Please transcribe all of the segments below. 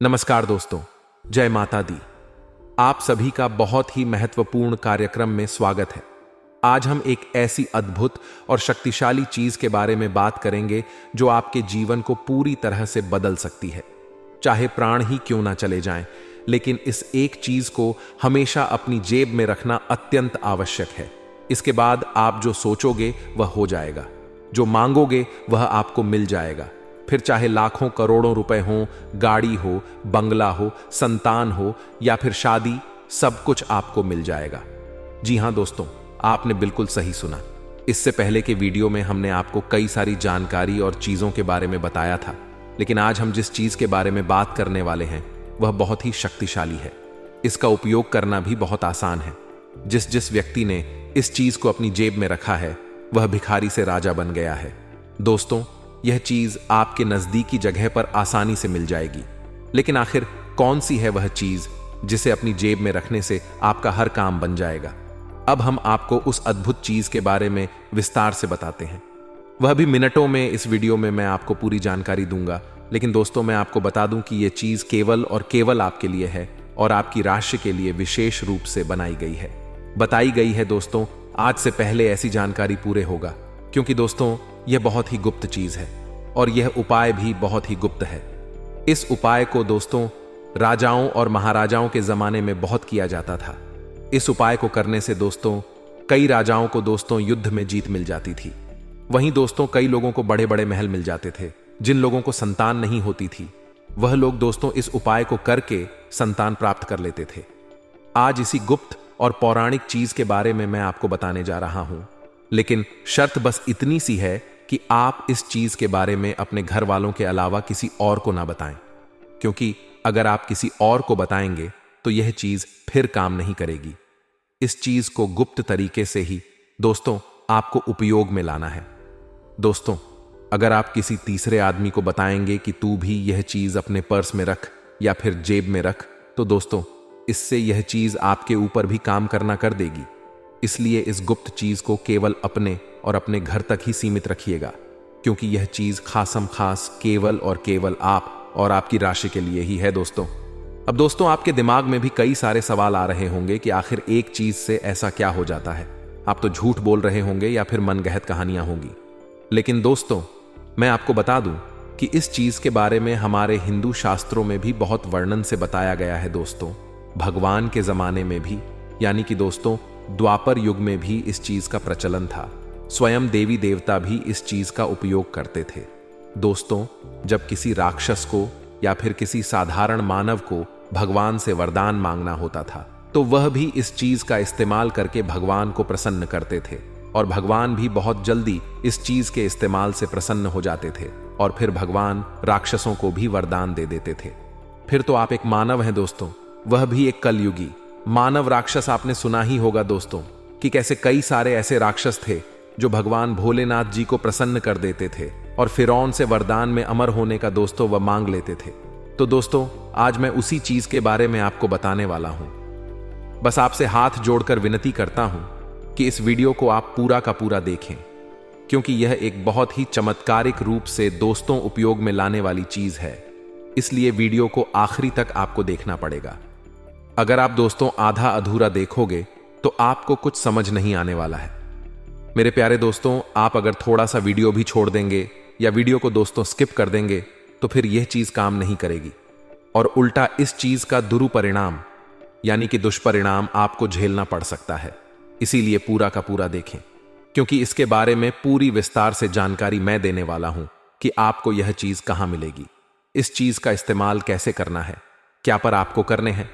नमस्कार दोस्तों, जय माता दी। आप सभी का बहुत ही महत्वपूर्ण कार्यक्रम में स्वागत है। आज हम एक ऐसी अद्भुत और शक्तिशाली चीज के बारे में बात करेंगे जो आपके जीवन को पूरी तरह से बदल सकती है। चाहे प्राण ही क्यों ना चले जाएं, लेकिन इस एक चीज को हमेशा अपनी जेब में रखना अत्यंत आवश्यक है। इसके बाद आप जो सोचोगे वह हो जाएगा, जो मांगोगे वह आपको मिल जाएगा। फिर चाहे लाखों करोड़ों रुपए हों, गाड़ी हो, बंगला हो, संतान हो या फिर शादी, सब कुछ आपको मिल जाएगा। जी हां दोस्तों, आपने बिल्कुल सही सुना। इससे पहले के वीडियो में हमने आपको कई सारी जानकारी और चीजों के बारे में बताया था, लेकिन आज हम जिस चीज के बारे में बात करने वाले हैं वह बहुत ही शक्तिशाली है। इसका उपयोग करना भी बहुत आसान है। जिस जिस व्यक्ति ने इस चीज को अपनी जेब में रखा है वह भिखारी से राजा बन गया है। दोस्तों, यह चीज आपके नजदीकी जगह पर आसानी से मिल जाएगी। लेकिन आखिर कौन सी है वह चीज जिसे अपनी जेब में रखने से आपका हर काम बन जाएगा? अब हम आपको उस अद्भुत चीज के बारे में विस्तार से बताते हैं। वह भी मिनटों में। इस वीडियो में मैं आपको पूरी जानकारी दूंगा, लेकिन दोस्तों मैं आपको बता दूं कि यह चीज केवल और केवल आपके लिए है और आपकी राशि के लिए विशेष रूप से बताई गई है। दोस्तों, आज से पहले ऐसी जानकारी पूरे होगा, क्योंकि दोस्तों यह बहुत ही गुप्त चीज है और यह उपाय भी बहुत ही गुप्त है। इस उपाय को दोस्तों राजाओं और महाराजाओं के जमाने में बहुत किया जाता था। इस उपाय को करने से दोस्तों कई राजाओं को दोस्तों युद्ध में जीत मिल जाती थी। वहीं दोस्तों कई लोगों को बड़े बड़े महल मिल जाते थे। जिन लोगों को संतान नहीं होती थी वह लोग दोस्तों इस उपाय को करके संतान प्राप्त कर लेते थे। आज इसी गुप्त और पौराणिक चीज के बारे में मैं आपको बताने जा रहा हूं, लेकिन शर्त बस इतनी सी है कि आप इस चीज के बारे में अपने घर वालों के अलावा किसी और को ना बताएं, क्योंकि अगर आप किसी और को बताएंगे तो यह चीज फिर काम नहीं करेगी। इस चीज को गुप्त तरीके से ही दोस्तों आपको उपयोग में लाना है। दोस्तों, अगर आप किसी तीसरे आदमी को बताएंगे कि तू भी यह चीज अपने पर्स में रख या फिर जेब में रख, तो दोस्तों इससे यह चीज आपके ऊपर भी काम करना कर देगी। इसलिए इस गुप्त चीज को केवल अपने और अपने घर तक ही सीमित रखिएगा, क्योंकि यह चीज खासम खास केवल और केवल आप और आपकी राशि के लिए ही है। दोस्तों, अब दोस्तों आपके दिमाग में भी कई सारे सवाल आ रहे होंगे कि आखिर एक चीज से ऐसा क्या हो जाता है। आप तो झूठ बोल रहे होंगे या फिर मनगढ़ंत कहानियां होंगी। लेकिन दोस्तों मैं आपको बता दूं कि इस चीज के बारे में हमारे हिंदू शास्त्रों में भी बहुत वर्णन से बताया गया है। दोस्तों, भगवान के जमाने में भी, यानी कि दोस्तों द्वापर युग में भी इस चीज का प्रचलन था। स्वयं देवी देवता भी इस चीज का उपयोग करते थे। दोस्तों, जब किसी राक्षस को या फिर किसी साधारण मानव को भगवान से वरदान मांगना होता था तो वह भी इस चीज का इस्तेमाल करके भगवान को प्रसन्न करते थे, और भगवान भी बहुत जल्दी इस चीज के इस्तेमाल से प्रसन्न हो जाते थे, और फिर भगवान राक्षसों को भी वरदान दे देते थे। फिर तो आप एक मानव हैं दोस्तों, वह भी एक कलयुगी मानव राक्षस। आपने सुना ही होगा दोस्तों कि कैसे कई सारे ऐसे राक्षस थे जो भगवान भोलेनाथ जी को प्रसन्न कर देते थे और फिरौन से वरदान में अमर होने का दोस्तों वह मांग लेते थे। तो दोस्तों आज मैं उसी चीज के बारे में आपको बताने वाला हूं। बस आपसे हाथ जोड़कर विनती करता हूं कि इस वीडियो को आप पूरा का पूरा देखें, क्योंकि यह एक बहुत ही चमत्कारिक रूप से दोस्तों उपयोग में लाने वाली चीज है। इसलिए वीडियो को आखिरी तक आपको देखना पड़ेगा। अगर आप दोस्तों आधा अधूरा देखोगे तो आपको कुछ समझ नहीं आने वाला है। मेरे प्यारे दोस्तों, आप अगर थोड़ा सा वीडियो भी छोड़ देंगे या वीडियो को दोस्तों स्किप कर देंगे तो फिर यह चीज काम नहीं करेगी, और उल्टा इस चीज का दुरुपरिणाम यानी कि दुष्परिणाम आपको झेलना पड़ सकता है। इसीलिए पूरा का पूरा देखें, क्योंकि इसके बारे में पूरी विस्तार से जानकारी मैं देने वाला हूं कि आपको यह चीज कहां मिलेगी, इस चीज का इस्तेमाल कैसे करना है, क्या पर आपको करने हैं।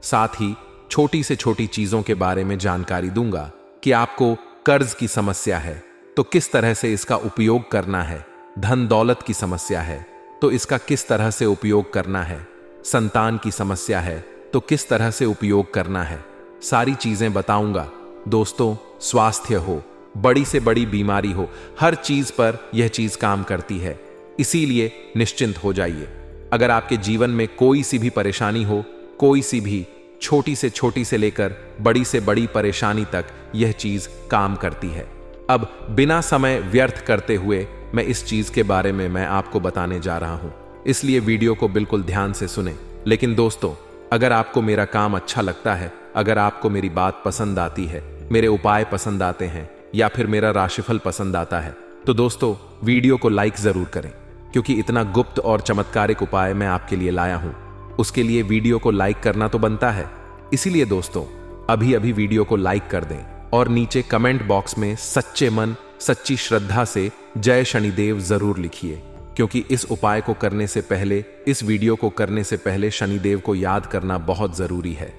साथ ही छोटी से छोटी चीजों के बारे में जानकारी दूंगा कि आपको कर्ज की समस्या है तो किस तरह से इसका उपयोग करना है, धन दौलत की समस्या है तो इसका किस तरह से उपयोग करना है, संतान की समस्या है तो किस तरह से उपयोग करना है, सारी चीजें बताऊंगा। दोस्तों, स्वास्थ्य हो, बड़ी से बड़ी बीमारी हो, हर चीज पर यह चीज काम करती है। इसीलिए निश्चिंत हो जाइए। अगर आपके जीवन में कोई सी भी परेशानी हो, कोई सी भी छोटी से लेकर बड़ी से बड़ी परेशानी तक यह चीज काम करती है। अब बिना समय व्यर्थ करते हुए मैं इस चीज के बारे में मैं आपको बताने जा रहा हूं। इसलिए वीडियो को बिल्कुल ध्यान से सुने लेकिन दोस्तों, अगर आपको मेरा काम अच्छा लगता है, अगर आपको मेरी बात पसंद आती है, मेरे उपाय पसंद आते हैं या फिर मेरा राशिफल पसंद आता है, तो दोस्तों वीडियो को लाइक जरूर करें, क्योंकि इतना गुप्त और चमत्कारिक उपाय मैं आपके लिए लाया हूं। उसके लिए वीडियो को लाइक करना तो बनता है। इसीलिए दोस्तों, अभी अभी वीडियो को लाइक कर दें और नीचे कमेंट बॉक्स में सच्चे मन सच्ची श्रद्धा से जय शनिदेव जरूर लिखिए, क्योंकि इस उपाय को करने से पहले, इस वीडियो को करने से पहले शनिदेव को याद करना बहुत जरूरी है।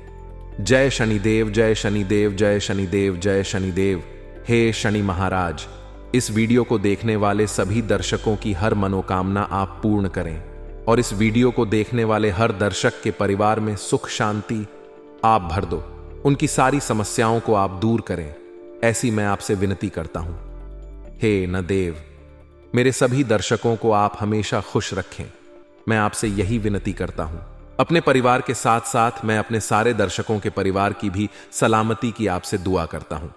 जय शनिदेव, जय शनिदेव, जय शनिदेव, जय शनिदेव। हे शनि महाराज, इस वीडियो को देखने वाले सभी दर्शकों की हर मनोकामना आप पूर्ण करें और इस वीडियो को देखने वाले हर दर्शक के परिवार में सुख शांति आप भर दो। उनकी सारी समस्याओं को आप दूर करें, ऐसी मैं आपसे विनती करता हूं। हे नदेव, मेरे सभी दर्शकों को आप हमेशा खुश रखें, मैं आपसे यही विनती करता हूं। अपने परिवार के साथ साथ मैं अपने सारे दर्शकों के परिवार की भी सलामती की आपसे दुआ करता हूं।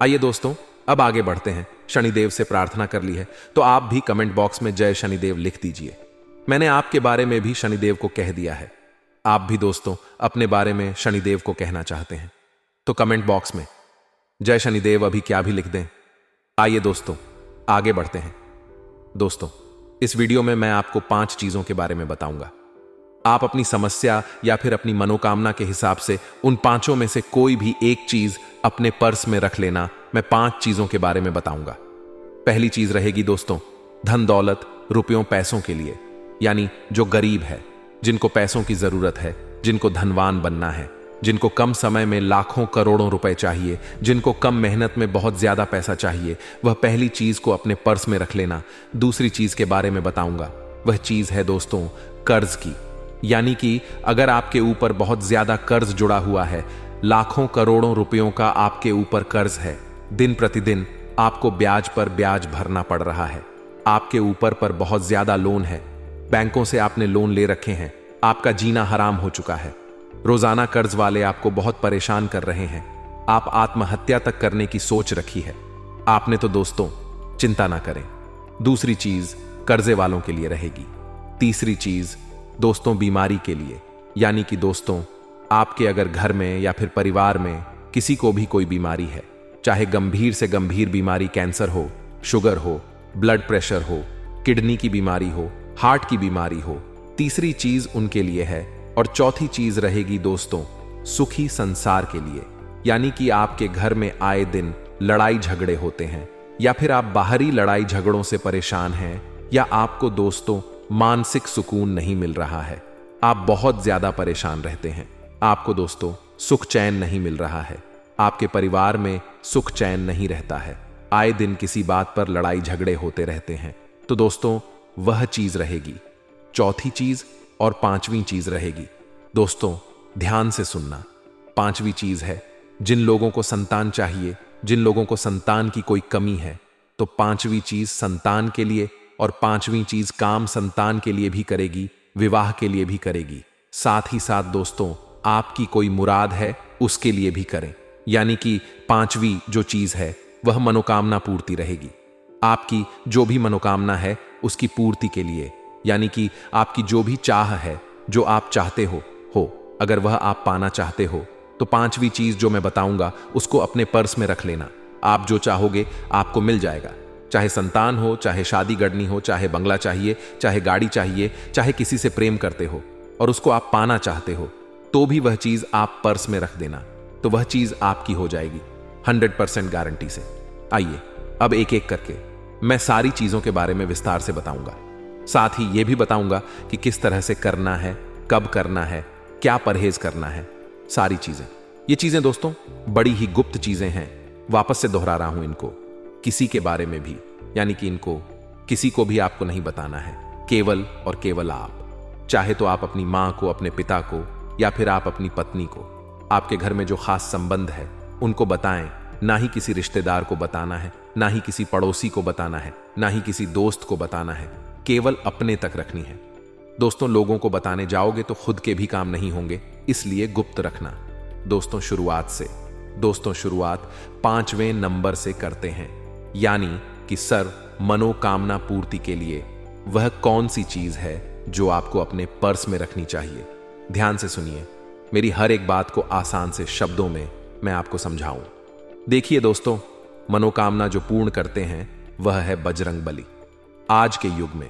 आइए दोस्तों, अब आगे बढ़ते हैं। शनिदेव से प्रार्थना कर ली है तो आप भी कमेंट बॉक्स में जय शनिदेव लिख दीजिए। मैंने आपके बारे में भी शनिदेव को कह दिया है। आप भी दोस्तों अपने बारे में शनिदेव को कहना चाहते हैं तो कमेंट बॉक्स में जय शनिदेव अभी क्या भी लिख दें। आइए दोस्तों, आगे बढ़ते हैं। दोस्तों, इस वीडियो में मैं आपको 5 चीजों के बारे में बताऊंगा। आप अपनी समस्या या फिर अपनी मनोकामना के हिसाब से उन 5 में से कोई भी एक चीज अपने पर्स में रख लेना। मैं 5 चीजों के बारे में बताऊंगा। पहली चीज रहेगी दोस्तों, धन दौलत, रुपयों पैसों के लिए, यानी जो गरीब है, जिनको पैसों की जरूरत है, जिनको धनवान बनना है, जिनको कम समय में लाखों करोड़ों रुपए चाहिए, जिनको कम मेहनत में बहुत ज्यादा पैसा चाहिए, वह पहली चीज को अपने पर्स में रख लेना। दूसरी चीज के बारे में बताऊंगा, वह चीज है दोस्तों कर्ज की, यानी कि अगर आपके ऊपर बहुत ज्यादा कर्ज जुड़ा हुआ है, लाखों करोड़ों रुपयों का आपके ऊपर कर्ज है, दिन प्रतिदिन आपको ब्याज पर ब्याज भरना पड़ रहा है, आपके ऊपर पर बहुत ज्यादा लोन है, बैंकों से आपने लोन ले रखे हैं, आपका जीना हराम हो चुका है, रोजाना कर्ज वाले आपको बहुत परेशान कर रहे हैं, आप आत्महत्या तक करने की सोच रखी है आपने, तो दोस्तों चिंता ना करें। दूसरी चीज कर्जे वालों के लिए रहेगी। तीसरी चीज दोस्तों बीमारी के लिए, यानी कि दोस्तों आपके अगर घर में या फिर परिवार में किसी को भी कोई बीमारी है, चाहे गंभीर से गंभीर बीमारी, कैंसर हो, शुगर हो, ब्लड प्रेशर हो, किडनी की बीमारी हो, हार्ट की बीमारी हो, तीसरी चीज उनके लिए है। और चौथी चीज रहेगी दोस्तों सुखी संसार के लिए, यानी कि आपके घर में आए दिन लड़ाई झगड़े होते हैं या फिर आप बाहरी लड़ाई झगड़ों से परेशान हैं, या आपको दोस्तों मानसिक सुकून नहीं मिल रहा है, आप बहुत ज्यादा परेशान रहते हैं, आपको दोस्तों सुख चैन नहीं मिल रहा है, आपके परिवार में सुख चैन नहीं रहता है, आए दिन किसी बात पर लड़ाई झगड़े होते रहते हैं, तो दोस्तों वह चीज रहेगी। चौथी चीज और 5वीं चीज रहेगी दोस्तों, ध्यान से सुनना। 5वीं चीज है, जिन लोगों को संतान चाहिए, जिन लोगों को संतान की कोई कमी है, तो 5वीं चीज संतान के लिए और 5वीं चीज काम संतान के लिए भी करेगी, विवाह के लिए भी करेगी। साथ ही साथ दोस्तों आपकी कोई मुराद है उसके लिए भी करें, यानी कि 5वीं जो चीज है वह मनोकामना पूर्ति रहेगी। आपकी जो भी मनोकामना है उसकी पूर्ति के लिए, यानी कि आपकी जो भी चाह है, जो आप चाहते हो, अगर वह आप पाना चाहते हो, तो 5वीं चीज जो मैं बताऊंगा उसको अपने पर्स में रख लेना। आप जो चाहोगे आपको मिल जाएगा, चाहे संतान हो, चाहे शादी करनी हो, चाहे बंगला चाहिए, चाहे गाड़ी चाहिए, चाहे किसी से प्रेम करते हो और उसको आप पाना चाहते हो, तो भी वह चीज आप पर्स में रख देना, तो वह चीज आपकी हो जाएगी 100% गारंटी से। आइए अब एक एक करके मैं सारी चीजों के बारे में विस्तार से बताऊंगा, साथ ही यह भी बताऊंगा कि किस तरह से करना है, कब करना है, क्या परहेज करना है, सारी चीजें। ये चीजें दोस्तों बड़ी ही गुप्त चीजें हैं, वापस से दोहरा रहा हूं इनको, किसी के बारे में भी, यानी कि इनको किसी को भी आपको नहीं बताना है, केवल और केवल आप। चाहे तो आप अपनी मां को, अपने पिता को, या फिर आप अपनी पत्नी को, आपके घर में जो खास संबंध है उनको बताएं। ना ही किसी रिश्तेदार को बताना है, ना ही किसी पड़ोसी को बताना है, ना ही किसी दोस्त को बताना है, केवल अपने तक रखनी है। दोस्तों लोगों को बताने जाओगे तो खुद के भी काम नहीं होंगे, इसलिए गुप्त रखना। दोस्तों शुरुआत 5वें नंबर से करते हैं, यानी कि सर मनोकामना पूर्ति के लिए वह कौन सी चीज है जो आपको अपने पर्स में रखनी चाहिए। ध्यान से सुनिए, मेरी हर एक बात को आसान से शब्दों में मैं आपको समझाऊं। देखिए दोस्तों, मनोकामना जो पूर्ण करते हैं वह है बजरंग बली। आज के युग में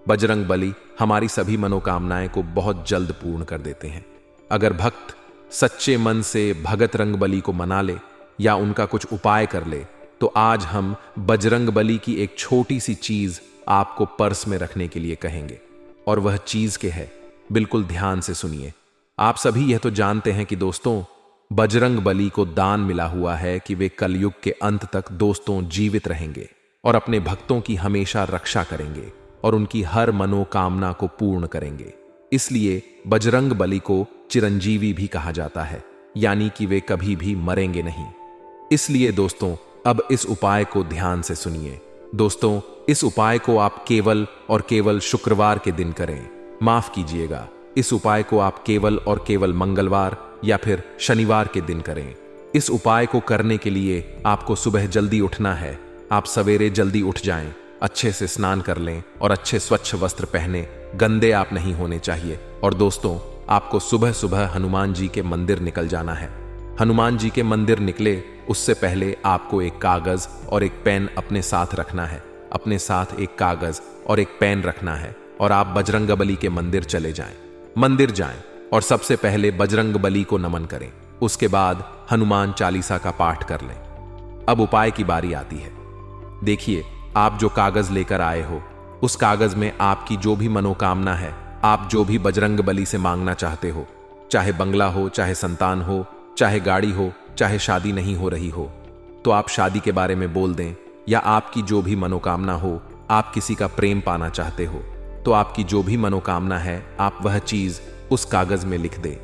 बजरंग बली हमारी सभी मनोकामनाएं को बहुत जल्द पूर्ण कर देते हैं। अगर भक्त सच्चे मन से भगत रंग बली को मना ले या उनका कुछ उपाय कर ले, तो आज हम बजरंग बली की एक छोटी सी चीज आपको पर्स में रखने के लिए कहेंगे। और वह चीज क्या है, बिल्कुल ध्यान से सुनिए। आप सभी यह तो जानते हैं कि दोस्तों, बजरंग बली को दान मिला हुआ है कि वे कलयुग के अंत तक दोस्तों जीवित रहेंगे और अपने भक्तों की हमेशा रक्षा करेंगे और उनकी हर मनोकामना को पूर्ण करेंगे। इसलिए बजरंग बली को चिरंजीवी भी कहा जाता है, यानी कि वे कभी भी मरेंगे नहीं। इसलिए दोस्तों, अब इस उपाय को ध्यान से सुनिए। दोस्तों, इस उपाय को आप केवल और केवल शुक्रवार के दिन करें। माफ कीजिएगा, इस उपाय को आप केवल और केवल मंगलवार या फिर शनिवार के दिन करें। इस उपाय को करने के लिए आपको सुबह जल्दी उठना है। आप सवेरे जल्दी उठ जाएं, अच्छे से स्नान कर लें और अच्छे स्वच्छ वस्त्र पहने, गंदे आप नहीं होने चाहिए। और दोस्तों, आपको सुबह सुबह हनुमान जी के मंदिर निकल जाना है। हनुमान जी के मंदिर निकले उससे पहले आपको एक कागज और एक पेन अपने साथ रखना है। अपने साथ एक कागज और एक पेन रखना है और आप बजरंग बली के मंदिर चले जाएं। मंदिर जाएं और सबसे पहले बजरंग बली को नमन करें। उसके बाद हनुमान चालीसा का पाठ कर लें। अब उपाय की बारी आती है। देखिए, आप जो कागज लेकर आए हो, उस कागज में आपकी जो भी मनोकामना है, आप जो भी बजरंग बली से मांगना चाहते हो, चाहे बंगला हो, चाहे संतान हो, चाहे गाड़ी हो, चाहे शादी नहीं हो रही हो, तो आप शादी के बारे में बोल दें। या आपकी जो भी मनोकामना हो, आप किसी का प्रेम पाना चाहते हो, तो आपकी जो भी मनोकामना है, आप वह चीज उस कागज में लिख दें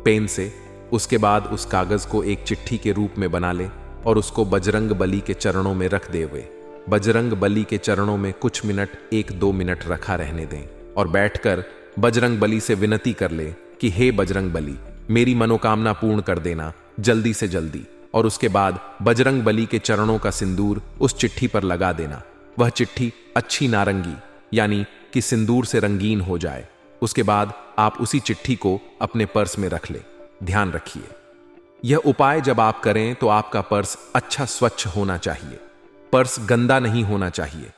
पेन से। उसके बाद उस कागज को एक चिट्ठी के रूप में बना ले और उसको बजरंग बली के चरणों में रख दे। हुए बजरंग बली के चरणों में कुछ मिनट, 1-2 मिनट रखा रहने दें और बैठकर बजरंग बली से विनती कर ले कि हे बजरंग बली, मेरी मनोकामना पूर्ण कर देना जल्दी से जल्दी। और उसके बाद बजरंग बली के चरणों का सिंदूर उस चिट्ठी पर लगा देना। वह चिट्ठी अच्छी नारंगी यानी कि सिंदूर से रंगीन हो जाए। उसके बाद आप उसी चिट्ठी को अपने पर्स में रख ले। ध्यान रखिए, यह उपाय जब आप करें तो आपका पर्स अच्छा स्वच्छ होना चाहिए। पर्स गंदा नहीं होना चाहिए।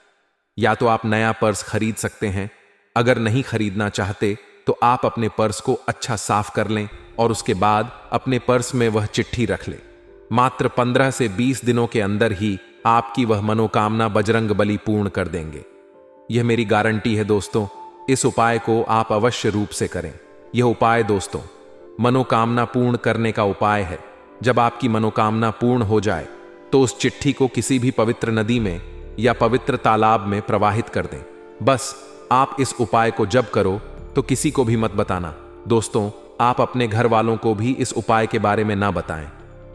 या तो आप नया पर्स खरीद सकते हैं, अगर नहीं खरीदना चाहते तो आप अपने पर्स को अच्छा साफ कर लें और उसके बाद अपने पर्स में वह चिट्ठी रख लें। मात्र 15 से 20 दिनों के अंदर ही आपकी वह मनोकामना बजरंग बली पूर्ण कर देंगे। यह मेरी गारंटी है दोस्तों। इस उपाय को आप अवश्य रूप से करें। यह उपाय दोस्तों मनोकामना पूर्ण करने का उपाय है। जब आपकी मनोकामना पूर्ण हो जाए तो उस चिट्ठी को किसी भी पवित्र नदी में या पवित्र तालाब में प्रवाहित कर दें। बस आप इस उपाय को जब करो तो किसी को भी मत बताना। दोस्तों, आप अपने घर वालों को भी इस उपाय के बारे में ना बताएं।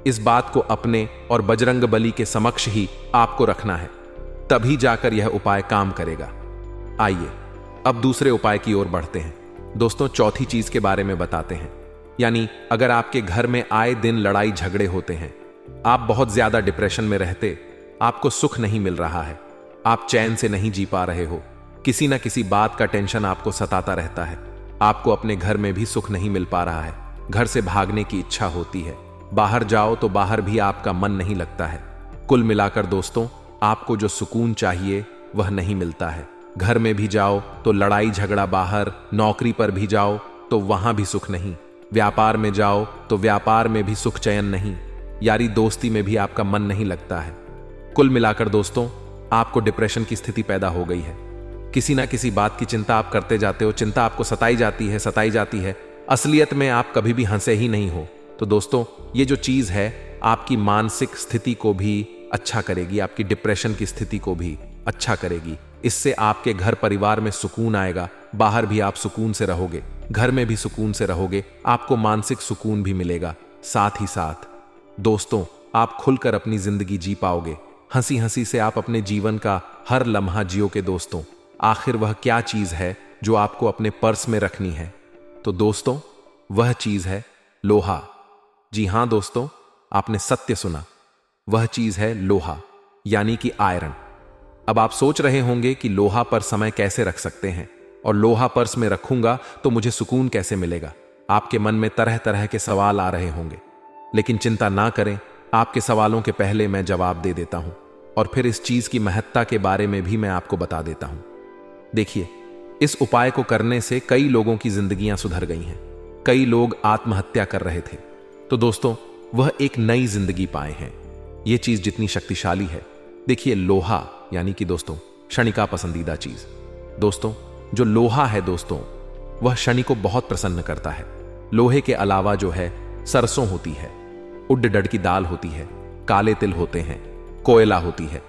इस बात को अपने और बजरंग बली के समक्ष ही आपको रखना है, तभी जाकर यह उपाय काम करेगा। आइए अब दूसरे उपाय की ओर बढ़ते हैं। दोस्तों, चौथी चीज के बारे में बताते हैं। यानी अगर आपके घर में आए दिन लड़ाई झगड़े होते हैं, आप बहुत ज्यादा डिप्रेशन में रहते, आपको सुख नहीं मिल रहा है, आप चैन से नहीं जी पा रहे हो, किसी ना किसी बात का टेंशन आपको सताता रहता है, आपको अपने घर में भी सुख नहीं मिल पा रहा है, घर से भागने की इच्छा होती है, बाहर जाओ तो बाहर भी आपका मन नहीं लगता है। कुल मिलाकर दोस्तों, आपको जो सुकून चाहिए वह नहीं मिलता है। घर में भी जाओ तो लड़ाई झगड़ा बाहर, नौकरी पर भी जाओ तो वहां भी सुख नहीं, व्यापार में जाओ तो व्यापार में भी सुख चयन नहीं, यारी दोस्ती में भी आपका मन नहीं लगता है। कुल मिलाकर दोस्तों, आपको डिप्रेशन की स्थिति पैदा हो गई है। किसी ना किसी बात की चिंता आप करते जाते हो, चिंता आपको सताई जाती है। असलियत में आप कभी भी हंसे ही नहीं हो। तो दोस्तों, ये जो चीज है आपकी मानसिक स्थिति को भी अच्छा करेगी, आपकी डिप्रेशन की स्थिति को भी अच्छा करेगी। इससे आपके घर परिवार में सुकून आएगा, बाहर भी आप सुकून से रहोगे, घर में भी सुकून से रहोगे, आपको मानसिक सुकून भी मिलेगा। साथ ही साथ दोस्तों, आप खुलकर अपनी जिंदगी जी पाओगे। हंसी हंसी से आप अपने जीवन का हर लम्हा जियोगे। दोस्तों, आखिर वह क्या चीज है जो आपको अपने पर्स में रखनी है? तो दोस्तों, वह चीज है लोहा। जी हां दोस्तों, आपने सत्य सुना, वह चीज है लोहा, यानी कि आयरन। अब आप सोच रहे होंगे कि लोहा पर समय कैसे रख सकते हैं और लोहा पर्स में रखूंगा तो मुझे सुकून कैसे मिलेगा। आपके मन में तरह तरह के सवाल आ रहे होंगे, लेकिन चिंता ना करें, आपके सवालों के पहले मैं जवाब दे देता हूं और फिर इस चीज की महत्ता के बारे में भी मैं आपको बता देता हूं। देखिए, इस उपाय को करने से कई लोगों की जिंदगियां सुधर गई हैं। कई लोग आत्महत्या कर रहे थे, तो दोस्तों वह एक नई जिंदगी पाए हैं। यह चीज जितनी शक्तिशाली है, देखिए लोहा यानी कि दोस्तों शनि का पसंदीदा चीज। दोस्तों जो लोहा है दोस्तों, वह शनि को बहुत प्रसन्न करता है। लोहे के अलावा जो है सरसों होती है, उड़द की दाल होती है, काले तिल होते हैं, कोयला होती है।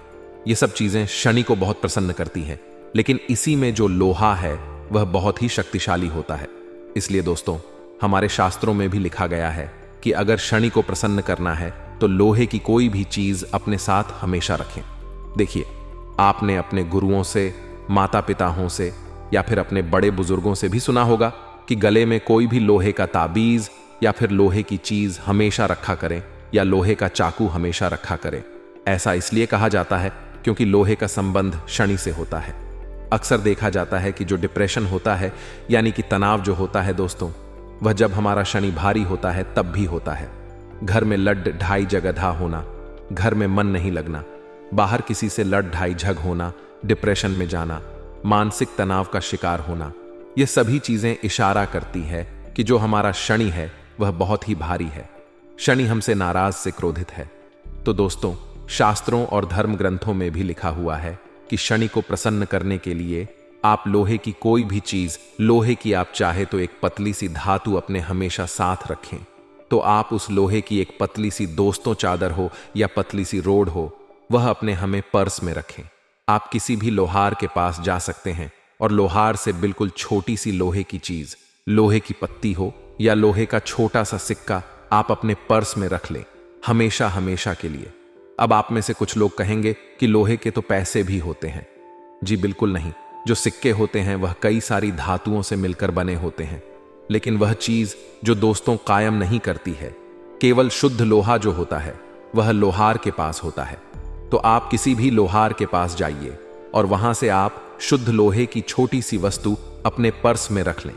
ये सब चीजें शनि को बहुत प्रसन्न करती हैं, लेकिन इसी में जो लोहा है वह बहुत ही शक्तिशाली होता है। इसलिए दोस्तों हमारे शास्त्रों में भी लिखा गया है कि अगर शनि को प्रसन्न करना है तो लोहे की कोई भी चीज अपने साथ हमेशा रखें। देखिए, आपने अपने गुरुओं से, माता पिताओं से या फिर अपने बड़े बुजुर्गों से भी सुना होगा कि गले में कोई भी लोहे का ताबीज या फिर लोहे की चीज हमेशा रखा करें या लोहे का चाकू हमेशा रखा करें। ऐसा इसलिए कहा जाता है क्योंकि लोहे का संबंध शनि से होता है। अक्सर देखा जाता है कि जो डिप्रेशन होता है यानी कि तनाव जो होता है दोस्तों, वह जब हमारा शनि भारी होता है तब भी होता है। घर में लड़ ढाई जगधा होना, घर में मन नहीं लगना, बाहर किसी से लड़ ढाई झग होना, डिप्रेशन में जाना, मानसिक तनाव का शिकार होना, ये सभी चीजें इशारा करती है कि जो हमारा शनि है वह बहुत ही भारी है। शनि हमसे नाराज से क्रोधित है। तो दोस्तों शास्त्रों और धर्म ग्रंथों में भी लिखा हुआ है कि शनि को प्रसन्न करने के लिए आप लोहे की कोई भी चीज, लोहे की आप चाहे तो एक पतली सी धातु अपने हमेशा साथ रखें। तो आप उस लोहे की एक पतली सी दोस्तों चादर हो या पतली सी रोड हो, वह अपने हमें पर्स में रखें। आप किसी भी लोहार के पास जा सकते हैं और लोहार से बिल्कुल छोटी सी लोहे की चीज, लोहे की पत्ती हो या लोहे का छोटा सा सिक्का आप अपने पर्स में रख लें, हमेशा हमेशा के लिए। अब आप में से कुछ लोग कहेंगे कि लोहे के तो पैसे भी होते हैं। जी बिल्कुल नहीं, जो सिक्के होते हैं वह कई सारी धातुओं से मिलकर बने होते हैं, लेकिन वह चीज जो दोस्तों कायम नहीं करती है, केवल शुद्ध लोहा जो होता है वह लोहार के पास होता है। तो आप किसी भी लोहार के पास जाइए और वहां से आप शुद्ध लोहे की छोटी सी वस्तु अपने पर्स में रख लें।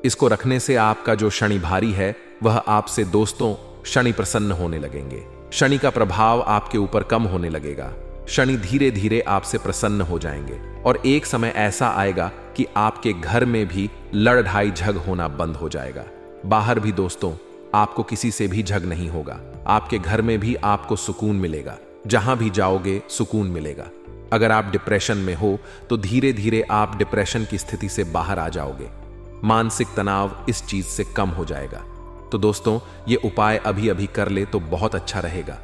इसको रखने से आपका जो शनि भारी है वह आपसे दोस्तों शनि प्रसन्न होने लगेंगे। शनि का प्रभाव आपके ऊपर कम होने लगेगा। शनि धीरे धीरे आपसे प्रसन्न हो जाएंगे और एक समय ऐसा आएगा कि आपके घर में भी लड़ ढाई झग होना बंद हो जाएगा। बाहर भी दोस्तों आपको किसी से भी झग नहीं होगा। आपके घर में भी आपको सुकून मिलेगा। जहां भी जाओगे सुकून मिलेगा। अगर आप डिप्रेशन में हो तो धीरे धीरे आप डिप्रेशन की स्थिति से बाहर आ जाओगे। मानसिक तनाव इस चीज से कम हो जाएगा। तो दोस्तों ये उपाय अभी अभी कर ले तो बहुत अच्छा रहेगा।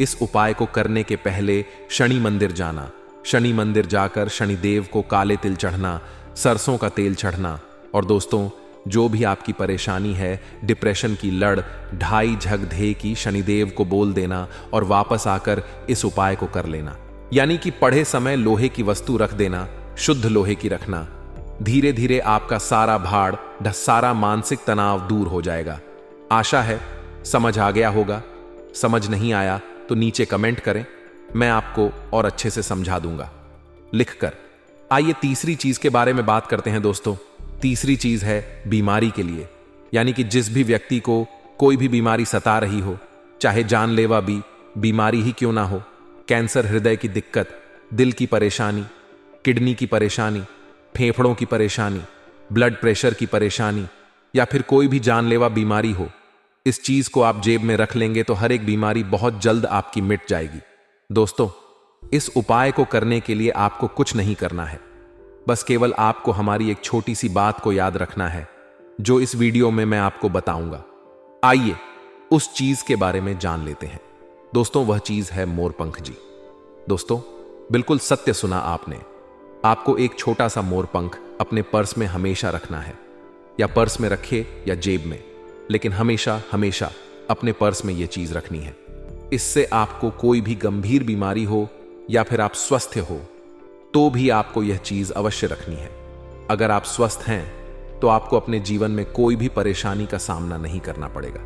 इस उपाय को करने के पहले शनि मंदिर जाना, शनि मंदिर जाकर शनिदेव को काले तिल चढ़ना, सरसों का तेल चढ़ना, और दोस्तों जो भी आपकी परेशानी है, डिप्रेशन की लड़ ढाई झग धे की, शनिदेव को बोल देना और वापस आकर इस उपाय को कर लेना। यानी कि पढ़े समय लोहे की वस्तु रख देना, शुद्ध लोहे की रखना। धीरे धीरे आपका सारा भाड़, सारा मानसिक तनाव दूर हो जाएगा। आशा है समझ आ गया होगा। समझ नहीं आया तो नीचे कमेंट करें, मैं आपको और अच्छे से समझा दूंगा लिखकर। आइए तीसरी चीज के बारे में बात करते हैं दोस्तों। तीसरी चीज है बीमारी के लिए, यानी कि जिस भी व्यक्ति को कोई भी बीमारी सता रही हो, चाहे जानलेवा बीमारी ही क्यों ना हो, कैंसर, हृदय की दिक्कत, दिल की परेशानी, किडनी की परेशानी, फेफड़ों की परेशानी, ब्लड प्रेशर की परेशानी, या फिर कोई भी जानलेवा बीमारी हो, इस चीज को आप जेब में रख लेंगे तो हर एक बीमारी बहुत जल्द आपकी मिट जाएगी। दोस्तों इस उपाय को करने के लिए आपको कुछ नहीं करना है, बस केवल आपको हमारी एक छोटी सी बात को याद रखना है जो इस वीडियो में मैं आपको बताऊंगा। आइए उस चीज के बारे में जान लेते हैं। दोस्तों वह चीज है मोरपंख जी। दोस्तों बिल्कुल सत्य सुना आपने। आपको एक छोटा सा मोरपंख अपने पर्स में हमेशा रखना है, या पर्स में रखे या जेब में, लेकिन हमेशा हमेशा अपने पर्स में यह चीज रखनी है। इससे आपको कोई भी गंभीर बीमारी हो या फिर आप स्वस्थ हो तो भी आपको यह चीज अवश्य रखनी है। अगर आप स्वस्थ हैं तो आपको अपने जीवन में कोई भी परेशानी का सामना नहीं करना पड़ेगा।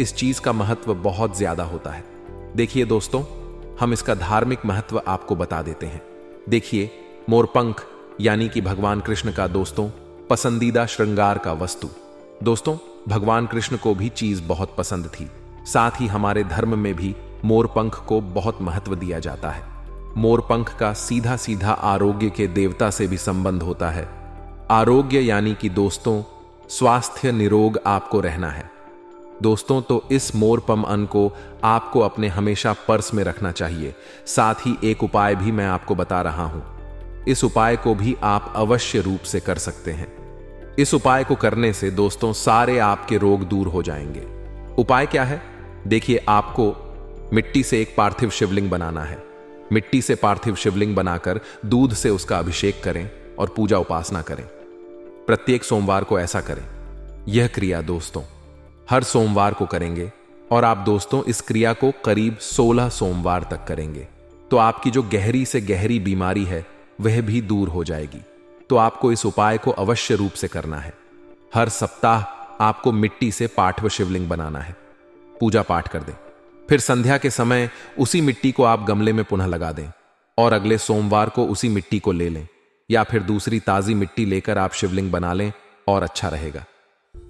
इस चीज का महत्व बहुत ज्यादा होता है। देखिए दोस्तों, हम इसका धार्मिक महत्व आपको बता देते हैं। देखिए, मोरपंख यानी कि भगवान कृष्ण का दोस्तों पसंदीदा श्रृंगार का वस्तु। दोस्तों भगवान कृष्ण को भी चीज बहुत पसंद थी। साथ ही हमारे धर्म में भी मोरपंख को बहुत महत्व दिया जाता है। मोरपंख का सीधा सीधा आरोग्य के देवता से भी संबंध होता है। आरोग्य यानी कि दोस्तों स्वास्थ्य निरोग आपको रहना है। दोस्तों तो इस मोरपंख को आपको अपने हमेशा पर्स में रखना चाहिए। साथ ही एक उपाय भी मैं आपको बता रहा हूं। इस उपाय को भी आप अवश्य रूप से कर सकते हैं। इस उपाय को करने से दोस्तों सारे आपके रोग दूर हो जाएंगे। उपाय क्या है? देखिए, आपको मिट्टी से एक पार्थिव शिवलिंग बनाना है। मिट्टी से पार्थिव शिवलिंग बनाकर दूध से उसका अभिषेक करें और पूजा उपासना करें। प्रत्येक सोमवार को ऐसा करें। यह क्रिया दोस्तों हर सोमवार को करेंगे और आप दोस्तों इस क्रिया को करीब 16 सोमवार तक करेंगे तो आपकी जो गहरी से गहरी बीमारी है वह भी दूर हो जाएगी। तो आपको इस उपाय को अवश्य रूप से करना है। हर सप्ताह आपको मिट्टी से पार्थिव शिवलिंग बनाना है, पूजा पाठ कर दें। फिर संध्या के समय उसी मिट्टी को आप गमले में पुनः लगा दें और अगले सोमवार को उसी मिट्टी को ले लें या फिर दूसरी ताजी मिट्टी लेकर आप शिवलिंग बना लें और अच्छा रहेगा।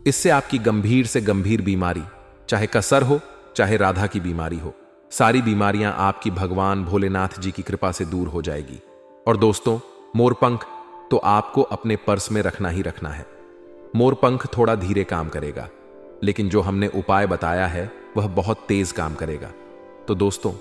इससे आपकी गंभीर से गंभीर बीमारी, चाहे कसर हो चाहे राधा की बीमारी हो, सारी बीमारियां आपकी भगवान भोलेनाथ जी की कृपा से दूर हो जाएगी। और दोस्तों मोरपंख तो आपको अपने पर्स में रखना ही रखना है। मोरपंख थोड़ा धीरे काम करेगा, लेकिन जो हमने उपाय बताया है वह बहुत तेज काम करेगा। तो दोस्तों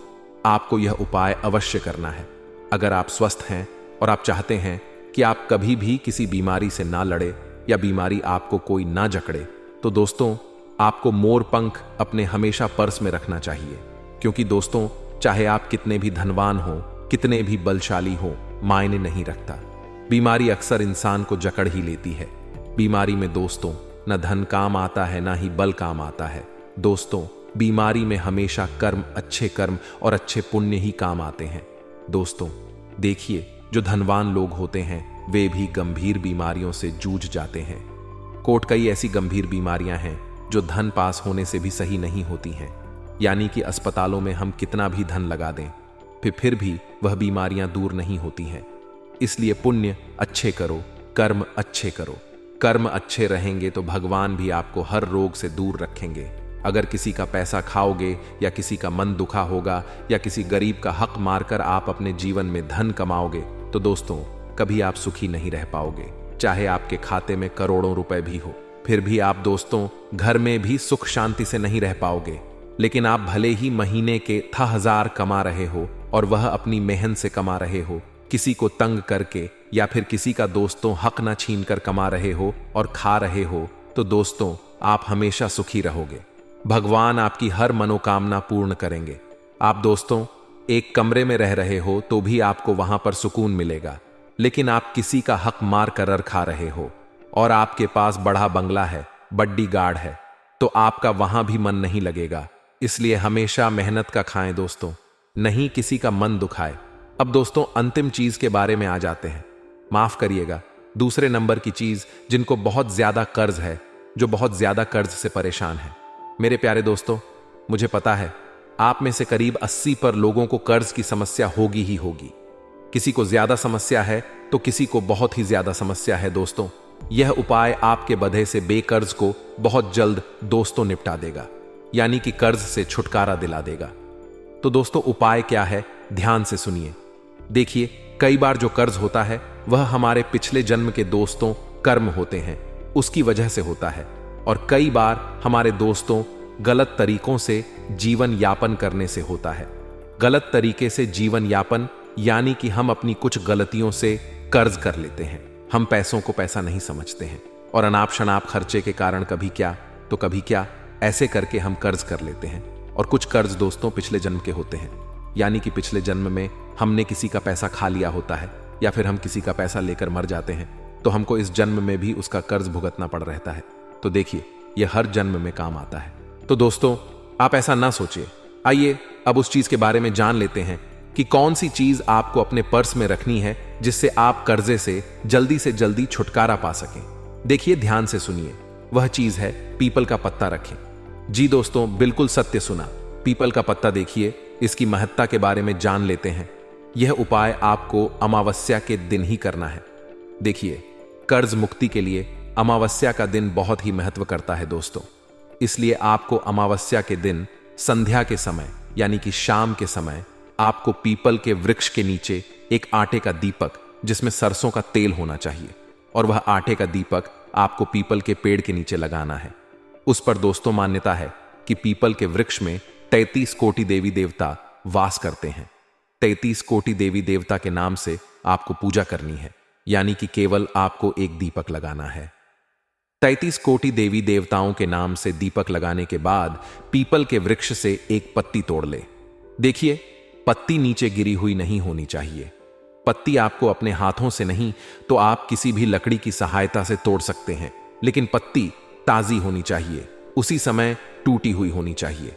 आपको यह उपाय अवश्य करना है। अगर आप स्वस्थ हैं और आप चाहते हैं कि आप कभी भी किसी बीमारी से ना लड़े या बीमारी आपको कोई ना जकड़े, तो दोस्तों आपको मोरपंख अपने हमेशा पर्स में रखना चाहिए। क्योंकि दोस्तों चाहे आप कितने भी धनवान हो, कितने भी बलशाली हो, मायने नहीं रखता। बीमारी अक्सर इंसान को जकड़ ही लेती है। बीमारी में दोस्तों न धन काम आता है, ना ही बल काम आता है। दोस्तों बीमारी में हमेशा कर्म, अच्छे कर्म और अच्छे पुण्य ही काम आते हैं। दोस्तों देखिए, जो धनवान लोग होते हैं वे भी गंभीर बीमारियों से जूझ जाते हैं। कई ऐसी गंभीर बीमारियां हैं जो धन पास होने से भी सही नहीं होती हैं। यानी कि अस्पतालों में हम कितना भी धन लगा दें फिर भी वह बीमारियां दूर नहीं होती हैं। इसलिए पुण्य अच्छे करो, कर्म अच्छे करो। कर्म अच्छे रहेंगे तो भगवान भी आपको हर रोग से दूर रखेंगे। अगर किसी का पैसा खाओगे या किसी का मन दुखा होगा या किसी गरीब का हक मारकर आप अपने जीवन में धन कमाओगे तो दोस्तों कभी आप सुखी नहीं रह पाओगे। चाहे आपके खाते में करोड़ों रुपए भी हो, फिर भी आप दोस्तों घर में भी सुख शांति से नहीं रह पाओगे। लेकिन आप भले ही महीने के 1000 कमा रहे हो और वह अपनी मेहनत से कमा रहे हो, किसी को तंग करके या फिर किसी का दोस्तों हक ना छीन कर कमा रहे हो और खा रहे हो, तो दोस्तों आप हमेशा सुखी रहोगे। भगवान आपकी हर मनोकामना पूर्ण करेंगे। आप दोस्तों एक कमरे में रह रहे हो तो भी आपको वहां पर सुकून मिलेगा, लेकिन आप किसी का हक मार कर खा रहे हो और आपके पास बड़ा बंगला है, बड्डी गार्ड है, तो आपका वहां भी मन नहीं लगेगा। इसलिए हमेशा मेहनत का खाएं दोस्तों, नहीं किसी का मन दुखाए। अब दोस्तों अंतिम चीज के बारे में आ जाते हैं। माफ करिएगा, दूसरे नंबर की चीज जिनको बहुत ज्यादा कर्ज है, जो बहुत ज्यादा कर्ज से परेशान है। मेरे प्यारे दोस्तों, मुझे पता है आप में से करीब 80 पर लोगों को कर्ज की समस्या होगी ही होगी। किसी को ज्यादा समस्या है तो किसी को बहुत ही ज्यादा समस्या है। दोस्तों यह उपाय आपके बंधे से बेकर्ज को बहुत जल्द दोस्तों निपटा देगा, यानी कि कर्ज से छुटकारा दिला देगा। तो दोस्तों उपाय क्या है, ध्यान से सुनिए। देखिए, कई बार जो कर्ज होता है वह हमारे पिछले जन्म के दोस्तों कर्म होते हैं, उसकी वजह से होता है। और कई बार हमारे दोस्तों गलत तरीकों से जीवन यापन करने से होता है। गलत तरीके से जीवन यापन यानी कि हम अपनी कुछ गलतियों से कर्ज कर लेते हैं। हम पैसों को पैसा नहीं समझते हैं और अनाप शनाप खर्चे के कारण कभी क्या तो कभी क्या ऐसे करके हम कर्ज कर लेते हैं। और कुछ कर्ज दोस्तों पिछले जन्म के होते हैं, यानी कि पिछले जन्म में हमने किसी का पैसा खा लिया होता है या फिर हम किसी का पैसा लेकर मर जाते हैं, तो हमको इस जन्म में भी उसका कर्ज भुगतना पड़ रहता है। तो देखिए, यह हर जन्म में काम आता है। तो दोस्तों आप ऐसा ना सोचिए। आइए अब उस चीज के बारे में जान लेते हैं कि कौन सी चीज आपको अपने पर्स में रखनी है जिससे आप कर्जे से जल्दी छुटकारा पा सकें। देखिए ध्यान से सुनिए, वह चीज है पीपल का पत्ता रखें। जी दोस्तों, बिल्कुल सत्य सुना, पीपल का पत्ता। देखिए, इसकी महत्ता के बारे में जान लेते हैं। यह उपाय आपको अमावस्या के दिन ही करना है। देखिए, कर्ज मुक्ति के लिए अमावस्या का दिन बहुत ही महत्व करता है दोस्तों। इसलिए आपको अमावस्या के दिन संध्या के समय यानी कि शाम के समय आपको पीपल के वृक्ष के नीचे एक आटे का दीपक जिसमें सरसों का तेल होना चाहिए और वह आटे का दीपक आपको पीपल के पेड़ के नीचे लगाना है। उस पर दोस्तों मान्यता है कि पीपल के वृक्ष में 33 कोटि देवी देवता वास करते हैं। 33 कोटि देवी देवता के नाम से आपको पूजा करनी है, यानी कि केवल आपको एक दीपक लगाना है। 33 कोटि देवी देवताओं के नाम से दीपक लगाने के बाद पीपल के वृक्ष से एक पत्ती तोड़ ले। देखिए, पत्ती नीचे गिरी हुई नहीं होनी चाहिए। पत्ती आपको अपने हाथों से नहीं तो आप किसी भी लकड़ी की सहायता से तोड़ सकते हैं, लेकिन पत्ती ताजी होनी चाहिए, उसी समय टूटी हुई होनी चाहिए।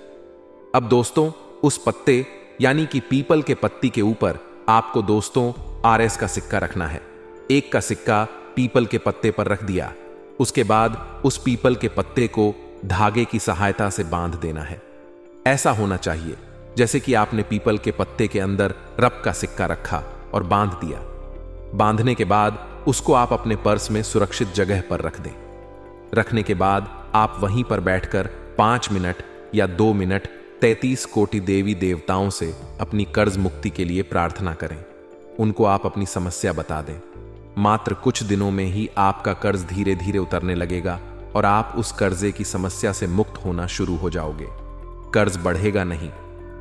अब दोस्तों, उस पत्ते यानी कि पीपल के पत्ती के ऊपर आपको दोस्तों RS का सिक्का रखना है। एक का सिक्का पीपल के पत्ते पर रख दिया। उसके बाद उस पीपल के पत्ते को धागे की सहायता से बांध देना है। ऐसा होना चाहिए जैसे कि आपने पीपल के पत्ते के अंदर रब का सिक्का रखा और बांध दिया। बांधने के बाद उसको आप अपने पर्स में सुरक्षित जगह पर रख दें। रखने के बाद आप वहीं पर बैठकर 5 मिनट या 2 मिनट 33 कोटि देवी देवताओं से अपनी कर्ज मुक्ति के लिए प्रार्थना करें। उनको आप अपनी समस्या बता दें। मात्र कुछ दिनों में ही आपका कर्ज धीरे धीरे उतरने लगेगा और आप उस कर्जे की समस्या से मुक्त होना शुरू हो जाओगे। कर्ज बढ़ेगा नहीं,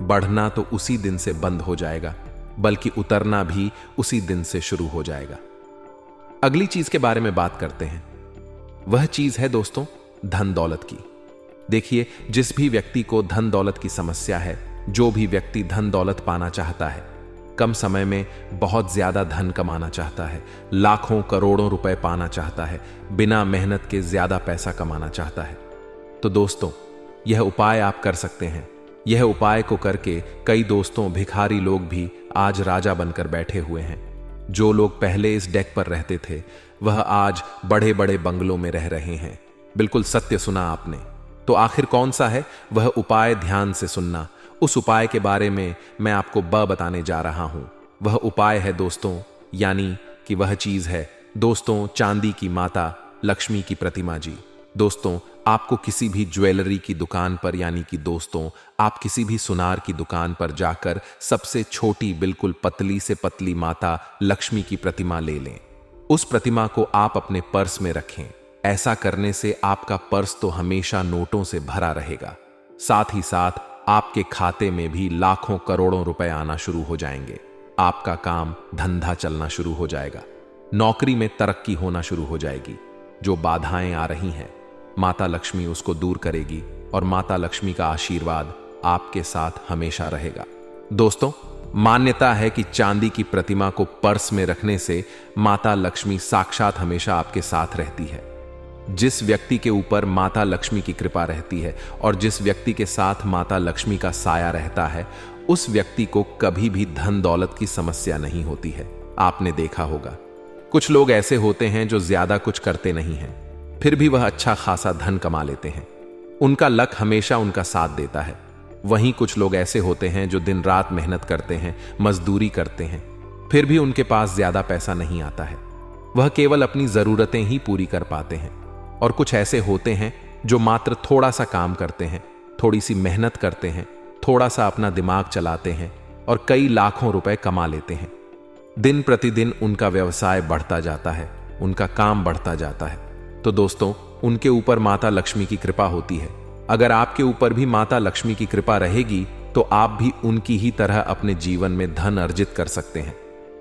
बढ़ना तो उसी दिन से बंद हो जाएगा, बल्कि उतरना भी उसी दिन से शुरू हो जाएगा। अगली चीज के बारे में बात करते हैं। वह चीज है दोस्तों धन दौलत की। देखिए, जिस भी व्यक्ति को धन दौलत की समस्या है, जो भी व्यक्ति धन दौलत पाना चाहता है, कम समय में बहुत ज्यादा धन कमाना चाहता है, लाखों करोड़ों रुपए पाना चाहता है, बिना मेहनत के ज्यादा पैसा कमाना चाहता है, तो दोस्तों यह उपाय आप कर सकते हैं। यह उपाय को करके कई दोस्तों भिखारी लोग भी आज राजा बनकर बैठे हुए हैं। जो लोग पहले इस डेक पर रहते थे वह आज बड़े बड़े बंगलों में रह रहे हैं। बिल्कुल सत्य सुना आपने। तो आखिर कौन सा है वह उपाय? ध्यान से सुनना। उस उपाय के बारे में मैं आपको बताने जा रहा हूं। वह उपाय है दोस्तों, यानी कि वह चीज है दोस्तों चांदी की माता लक्ष्मी की प्रतिमा जी। दोस्तों, आपको किसी भी ज्वेलरी की दुकान पर यानी कि दोस्तों आप किसी भी सुनार की दुकान पर जाकर सबसे छोटी बिल्कुल पतली से पतली माता लक्ष्मी की प्रतिमा ले लें। उस प्रतिमा को आप अपने पर्स में रखें। ऐसा करने से आपका पर्स तो हमेशा नोटों से भरा रहेगा, साथ ही साथ आपके खाते में भी लाखों करोड़ों रुपए आना शुरू हो जाएंगे। आपका काम धंधा चलना शुरू हो जाएगा, नौकरी में तरक्की होना शुरू हो जाएगी। जो बाधाएं आ रही हैं माता लक्ष्मी उसको दूर करेगी और माता लक्ष्मी का आशीर्वाद आपके साथ हमेशा रहेगा। दोस्तों, मान्यता है कि चांदी की प्रतिमा को पर्स में रखने से माता लक्ष्मी साक्षात हमेशा आपके साथ रहती है। जिस व्यक्ति के ऊपर माता लक्ष्मी की कृपा रहती है और जिस व्यक्ति के साथ माता लक्ष्मी का साया रहता है, उस व्यक्ति को कभी भी धन दौलत की समस्या नहीं होती है। आपने देखा होगा कुछ लोग ऐसे होते हैं जो ज्यादा कुछ करते नहीं हैं, फिर भी वह अच्छा खासा धन कमा लेते हैं। उनका लक हमेशा उनका साथ देता है। वहीं कुछ लोग ऐसे होते हैं जो दिन रात मेहनत करते हैं, मजदूरी करते हैं, फिर भी उनके पास ज्यादा पैसा नहीं आता है। वह केवल अपनी जरूरतें ही पूरी कर पाते हैं। और कुछ ऐसे होते हैं जो मात्र थोड़ा सा काम करते हैं, थोड़ी सी मेहनत करते हैं, थोड़ा सा अपना दिमाग चलाते हैं और कई लाखों रुपए कमा लेते हैं। दिन प्रतिदिन उनका व्यवसाय बढ़ता जाता है, उनका काम बढ़ता जाता है। तो दोस्तों, उनके ऊपर माता लक्ष्मी की कृपा होती है। अगर आपके ऊपर भी माता लक्ष्मी की कृपा रहेगी तो आप भी उनकी ही तरह अपने जीवन में धन अर्जित कर सकते हैं,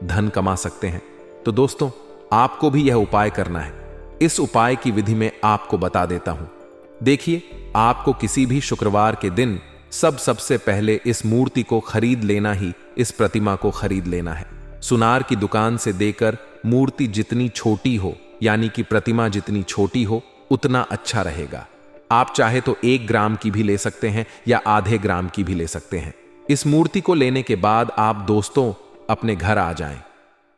धन कमा सकते हैं। तो दोस्तों, आपको भी यह उपाय करना है। इस उपाय की विधि में आपको बता देता हूं। देखिए, आपको किसी भी शुक्रवार के दिन सबसे पहले इस मूर्ति को खरीद लेना ही, इस प्रतिमा को खरीद लेना है। सुनार की दुकान से देकर मूर्ति जितनी छोटी हो यानी कि प्रतिमा जितनी छोटी हो उतना अच्छा रहेगा। आप चाहे तो 1 ग्राम की भी ले सकते हैं या आधे ग्राम की भी ले सकते हैं। इस मूर्ति को लेने के बाद आप दोस्तों अपने घर आ जाएं।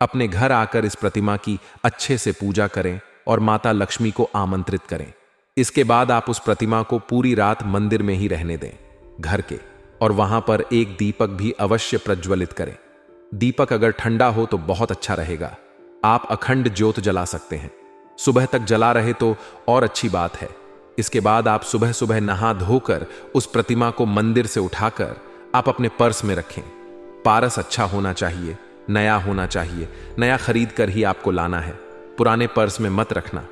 अपने घर आकर इस प्रतिमा की अच्छे से पूजा करें और माता लक्ष्मी को आमंत्रित करें। इसके बाद आप उस प्रतिमा को पूरी रात मंदिर में ही रहने दें घर के, और वहां पर एक दीपक भी अवश्य प्रज्वलित करें। दीपक अगर ठंडा हो तो बहुत अच्छा रहेगा। आप अखंड ज्योत जला सकते हैं। सुबह तक जला रहे तो और अच्छी बात है। इसके बाद आप सुबह सुबह नहा धोकर उस प्रतिमा को मंदिर से उठाकर आप अपने पर्स में रखें। पारस अच्छा होना चाहिए, नया होना चाहिए, नया खरीद कर ही आपको लाना है। पुराने पर्स में मत रखना,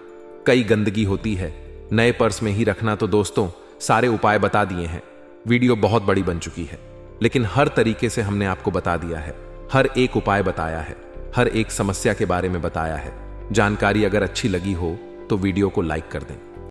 कई गंदगी होती है। नए पर्स में ही रखना। तो दोस्तों, सारे उपाय बता दिए हैं। वीडियो बहुत बड़ी बन चुकी है, लेकिन हर तरीके से हमने आपको बता दिया है। हर एक उपाय बताया है, हर एक समस्या के बारे में बताया है। जानकारी अगर अच्छी लगी हो तो वीडियो को लाइक कर दें।